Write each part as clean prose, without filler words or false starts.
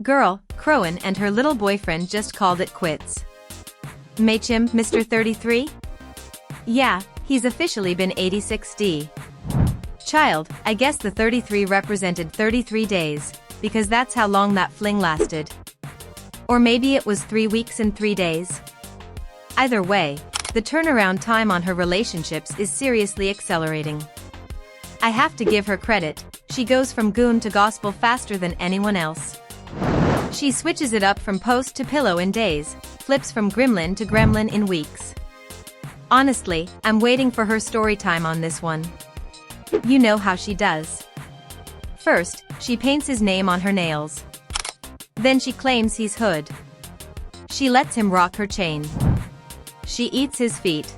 Girl, Crowan and her little boyfriend just called it quits. Match him, Mr. 33? Yeah, he's officially been 86D. Child, I guess the 33 represented 33 days, because that's how long that fling lasted. Or maybe it was 3 weeks and 3 days. Either way, the turnaround time on her relationships is seriously accelerating. I have to give her credit, she goes from goon to gospel faster than anyone else. She switches it up from post to pillow in days, flips from gremlin to gremlin in weeks. Honestly, I'm waiting for her story time on this one. You know how she does. First, she paints his name on her nails. Then she claims he's hood. She lets him rock her chain. She eats his feet.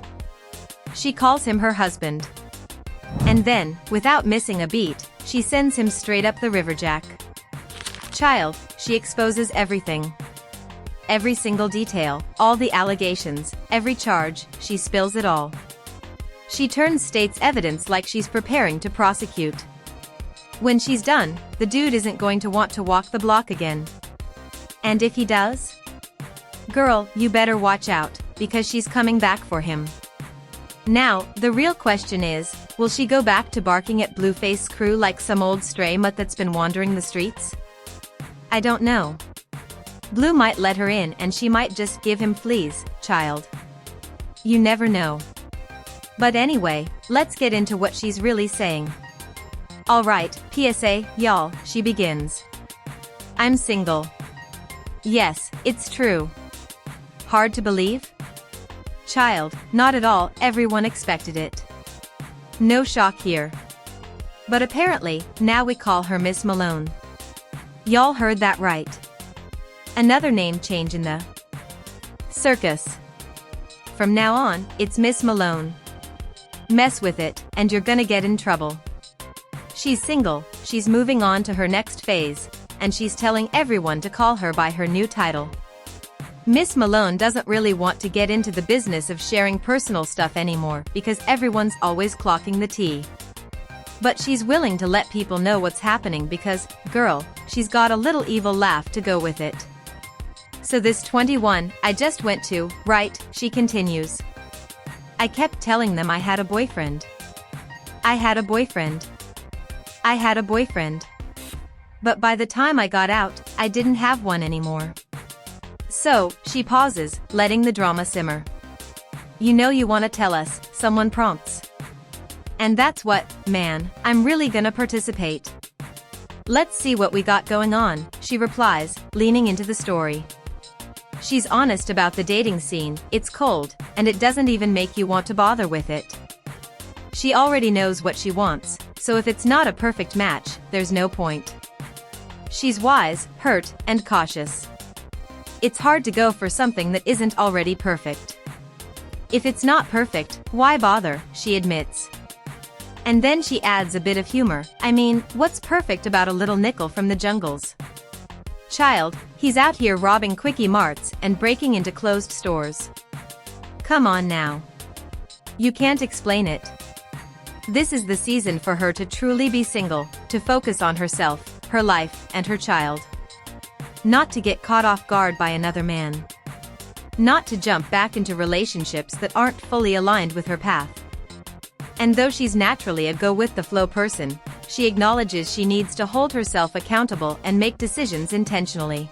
She calls him her husband. And then, without missing a beat, she sends him straight up the river jack. Child, she exposes everything. Every single detail, all the allegations, every charge, she spills it all. She turns state's evidence like she's preparing to prosecute. When she's done, the dude isn't going to want to walk the block again. And if he does? Girl, you better watch out, because she's coming back for him. Now, the real question is, will she go back to barking at BlueFace crew like some old stray mutt that's been wandering the streets? I don't know. Blue might let her in and she might just give him fleas, child. You never know. But anyway, let's get into what she's really saying. Alright, PSA, y'all, she begins. I'm single. Yes, it's true. Hard to believe? Child, not at all, everyone expected it. No shock here. But apparently, now we call her Miss Malone. Y'all heard that right. Another name change in the circus. From now on, it's Miss Malone. Mess with it, and you're gonna get in trouble. She's single, she's moving on to her next phase, and she's telling everyone to call her by her new title. Miss Malone doesn't really want to get into the business of sharing personal stuff anymore because everyone's always clocking the tea. But she's willing to let people know what's happening because, girl, she's got a little evil laugh to go with it. So this 21 I just went to, right, she continues. I kept telling them I had a boyfriend. I had a boyfriend. I had a boyfriend. But by the time I got out, I didn't have one anymore. So, she pauses, letting the drama simmer. You know you want to tell us, someone prompts. And that's what, man, I'm really gonna participate. Let's see what we got going on, she replies, leaning into the story. She's honest about the dating scene, it's cold, and it doesn't even make you want to bother with it. She already knows what she wants, so if it's not a perfect match, there's no point. She's wise, hurt, and cautious. It's hard to go for something that isn't already perfect. If it's not perfect, why bother, she admits. And then she adds a bit of humor, I mean, what's perfect about a little nickel from the jungles? Child, he's out here robbing quickie marts and breaking into closed stores. Come on now. You can't explain it. This is the season for her to truly be single, to focus on herself, her life, and her child. Not to get caught off guard by another man. Not to jump back into relationships that aren't fully aligned with her path. And though she's naturally a go-with-the-flow person, she acknowledges she needs to hold herself accountable and make decisions intentionally.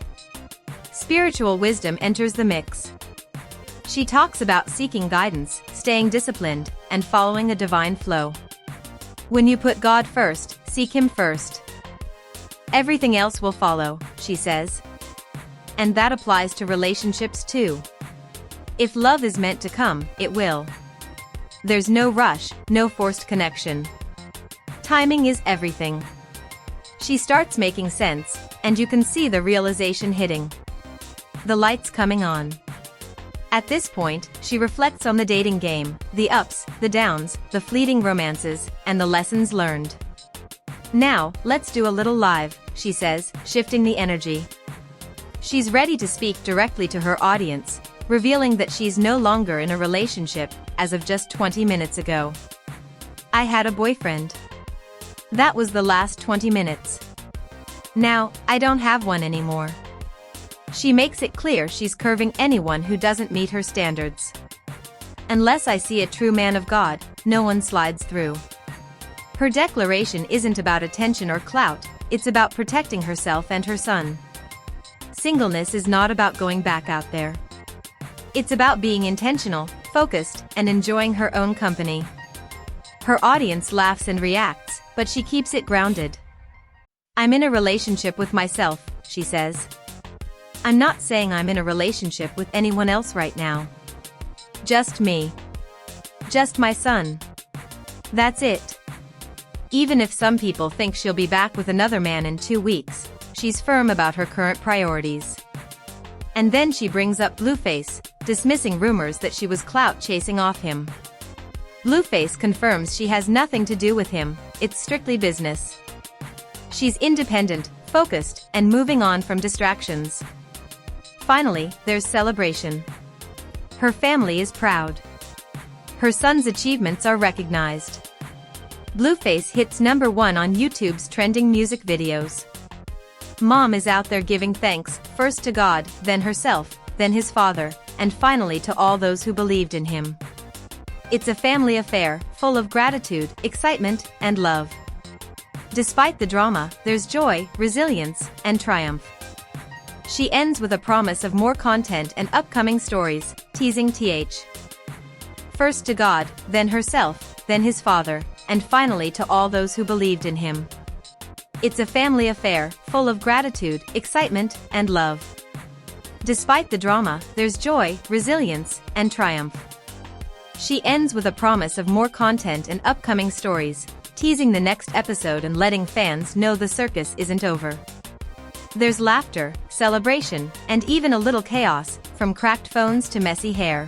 Spiritual wisdom enters the mix. She talks about seeking guidance, staying disciplined, and following a divine flow. When you put God first, seek Him first. Everything else will follow, she says. And that applies to relationships too. If love is meant to come, it will. There's no rush, no forced connection. Timing is everything. She starts making sense, and you can see the realization hitting. The lights coming on. At this point, she reflects on the dating game, the ups, the downs, the fleeting romances, and the lessons learned. Now, let's do a little live, she says, shifting the energy. She's ready to speak directly to her audience, revealing that she's no longer in a relationship, as of just 20 minutes ago. I had a boyfriend. That was the last 20 minutes. Now, I don't have one anymore. She makes it clear she's curving anyone who doesn't meet her standards. Unless I see a true man of God, no one slides through. Her declaration isn't about attention or clout, it's about protecting herself and her son. Singleness is not about going back out there. It's about being intentional, focused, and enjoying her own company. Her audience laughs and reacts, but she keeps it grounded. I'm in a relationship with myself, she says. I'm not saying I'm in a relationship with anyone else right now. Just me. Just my son. That's it. Even if some people think she'll be back with another man in 2 weeks, she's firm about her current priorities. And then she brings up BlueFace, dismissing rumors that she was clout chasing off him. BlueFace confirms she has nothing to do with him, it's strictly business. She's independent, focused, and moving on from distractions. Finally, there's celebration. Her family is proud. Her son's achievements are recognized. BlueFace hits #1 on YouTube's trending music videos. Mom is out there giving thanks, first to God, then herself, then his father, and finally to all those who believed in him. It's a family affair, full of gratitude, excitement, and love. Despite the drama, there's joy, resilience, and triumph. She ends with a promise of more content and upcoming stories, teasing first to God, then herself, then his father, and finally to all those who believed in him. It's a family affair, full of gratitude, excitement, and love. Despite the drama, there's joy, resilience, and triumph. She ends with a promise of more content and upcoming stories, teasing the next episode and letting fans know the circus isn't over. There's laughter, celebration, and even a little chaos, from cracked phones to messy hair.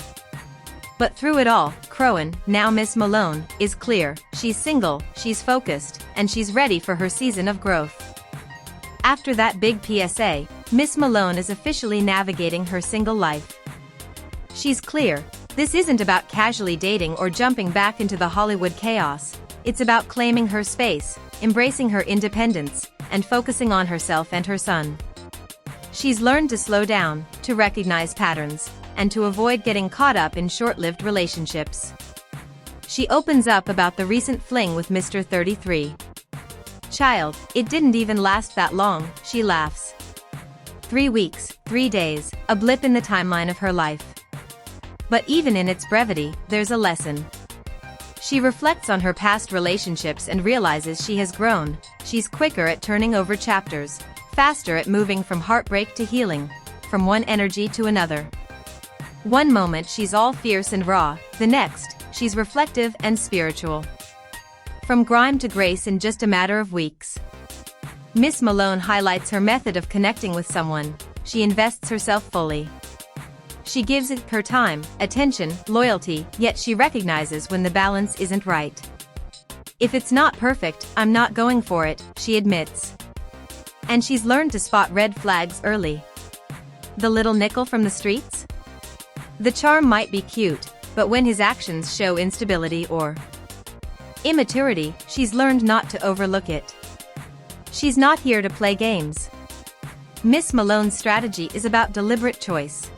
But through it all, Chrisean, now Miss Malone, is clear: she's single, she's focused, and she's ready for her season of growth. After that big PSA, Miss Malone is officially navigating her single life. She's clear: this isn't about casually dating or jumping back into the Hollywood chaos. It's about claiming her space, embracing her independence, and focusing on herself and her son. She's learned to slow down, to recognize patterns, and to avoid getting caught up in short-lived relationships. She opens up about the recent fling with Mr. 33. Child, it didn't even last that long, she laughs. 3 weeks, 3 days, a blip in the timeline of her life. But even in its brevity, there's a lesson. She reflects on her past relationships and realizes she has grown. She's quicker at turning over chapters, faster at moving from heartbreak to healing, from one energy to another. One moment she's all fierce and raw, the next, she's reflective and spiritual. From grime to grace in just a matter of weeks. Miss Malone highlights her method of connecting with someone: she invests herself fully. She gives it her time, attention, loyalty, yet she recognizes when the balance isn't right. If it's not perfect, I'm not going for it, she admits. And she's learned to spot red flags early. The little nickel from the streets? The charm might be cute, but when his actions show instability or immaturity, she's learned not to overlook it. She's not here to play games. Miss Malone's strategy is about deliberate choice.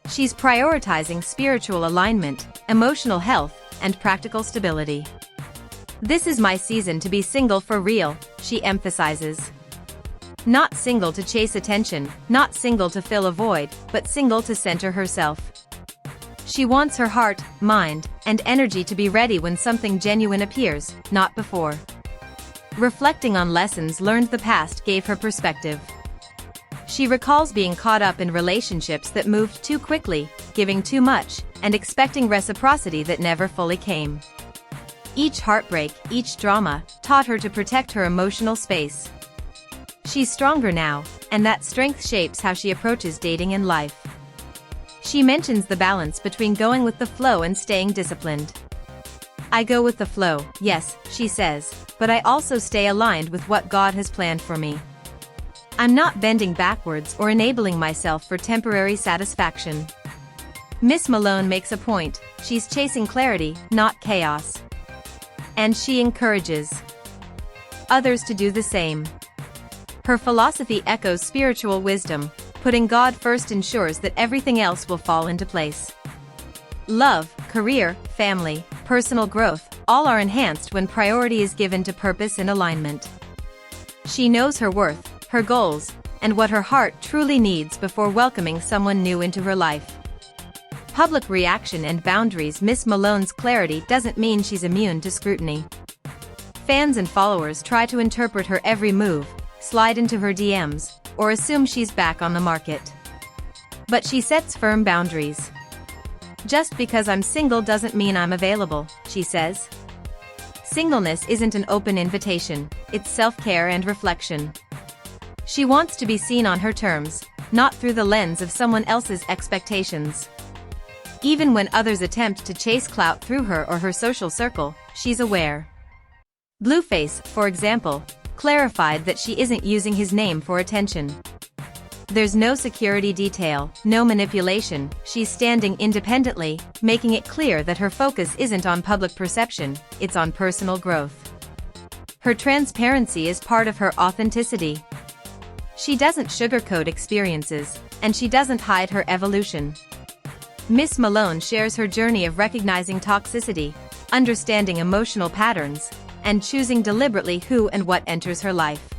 She's prioritizing spiritual alignment, emotional health, and practical stability. This is my season to be single for real, she emphasizes. Not single to chase attention, not single to fill a void, but single to center herself. She wants her heart, mind, and energy to be ready when something genuine appears, not before. Reflecting on lessons learned the past gave her perspective. She recalls being caught up in relationships that moved too quickly, giving too much, and expecting reciprocity that never fully came. Each heartbreak, each drama, taught her to protect her emotional space. She's stronger now, and that strength shapes how she approaches dating and life. She mentions the balance between going with the flow and staying disciplined. I go with the flow, yes, she says, but I also stay aligned with what God has planned for me. I'm not bending backwards or enabling myself for temporary satisfaction. Miss Malone makes a point: she's chasing clarity, not chaos. And she encourages others to do the same. Her philosophy echoes spiritual wisdom. Putting God first ensures that everything else will fall into place. Love, career, family, personal growth, all are enhanced when priority is given to purpose and alignment. She knows her worth, her goals, and what her heart truly needs before welcoming someone new into her life. Public reaction and boundaries. Miss Malone's clarity doesn't mean she's immune to scrutiny. Fans and followers try to interpret her every move, slide into her DMs, or assume she's back on the market. But she sets firm boundaries. Just because I'm single doesn't mean I'm available, she says. Singleness isn't an open invitation, it's self-care and reflection. She wants to be seen on her terms, not through the lens of someone else's expectations. Even when others attempt to chase clout through her or her social circle, she's aware. BlueFace, for example, clarified that she isn't using his name for attention. There's no security detail, no manipulation, she's standing independently, making it clear that her focus isn't on public perception, it's on personal growth. Her transparency is part of her authenticity. She doesn't sugarcoat experiences, and she doesn't hide her evolution. Miss Malone shares her journey of recognizing toxicity, understanding emotional patterns, and choosing deliberately who and what enters her life.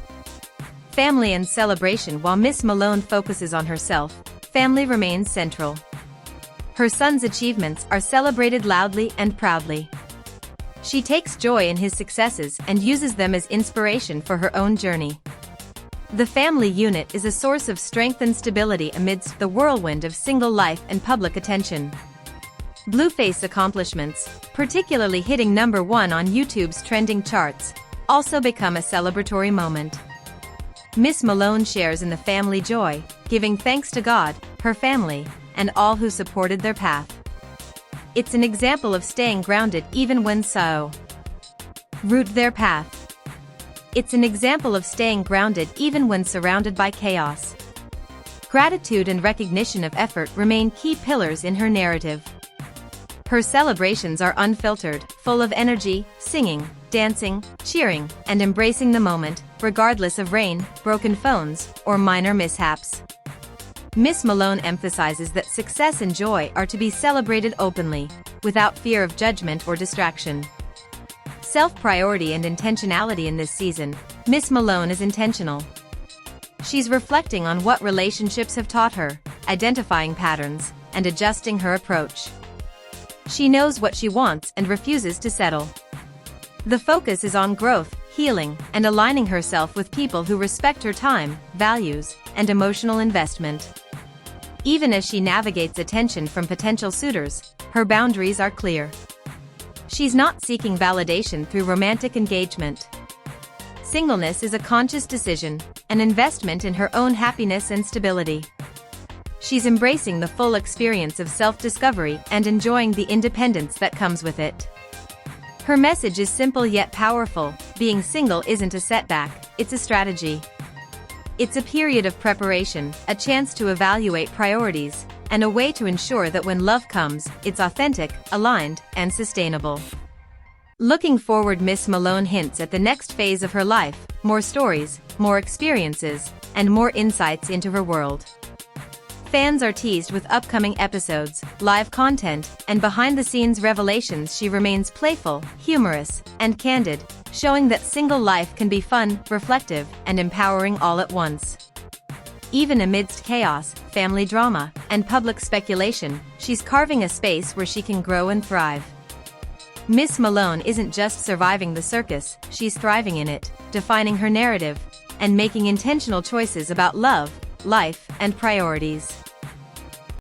Family and celebration. While Miss Malone focuses on herself, family remains central. Her son's achievements are celebrated loudly and proudly. She takes joy in his successes and uses them as inspiration for her own journey. The family unit is a source of strength and stability amidst the whirlwind of single life and public attention. BlueFace accomplishments, particularly hitting #1 on YouTube's trending charts, also become a celebratory moment. Miss Malone shares in the family joy, giving thanks to God, her family, and all who supported their path. It's an example of staying grounded even when root their path. It's an example of staying grounded even when surrounded by chaos. Gratitude and recognition of effort remain key pillars in her narrative. Her celebrations are unfiltered, full of energy, singing, dancing, cheering, and embracing the moment, regardless of rain, broken phones, or minor mishaps. Miss Malone emphasizes that success and joy are to be celebrated openly, without fear of judgment or distraction. Self-priority and intentionality. In this season, Miss Malone is intentional. She's reflecting on what relationships have taught her, identifying patterns, and adjusting her approach. She knows what she wants and refuses to settle. The focus is on growth, healing, and aligning herself with people who respect her time, values, and emotional investment. Even as she navigates attention from potential suitors, her boundaries are clear. She's not seeking validation through romantic engagement. Singleness is a conscious decision, an investment in her own happiness and stability. She's embracing the full experience of self-discovery and enjoying the independence that comes with it. Her message is simple yet powerful: being single isn't a setback, it's a strategy. It's a period of preparation, a chance to evaluate priorities, and a way to ensure that when love comes, it's authentic, aligned, and sustainable. Looking forward, Miss Malone hints at the next phase of her life: more stories, more experiences, and more insights into her world. Fans are teased with upcoming episodes, live content, and behind-the-scenes revelations. She remains playful, humorous, and candid, showing that single life can be fun, reflective, and empowering all at once. Even amidst chaos, family drama, and public speculation, she's carving a space where she can grow and thrive. Miss Malone isn't just surviving the circus, she's thriving in it, defining her narrative, and making intentional choices about love, life, and priorities.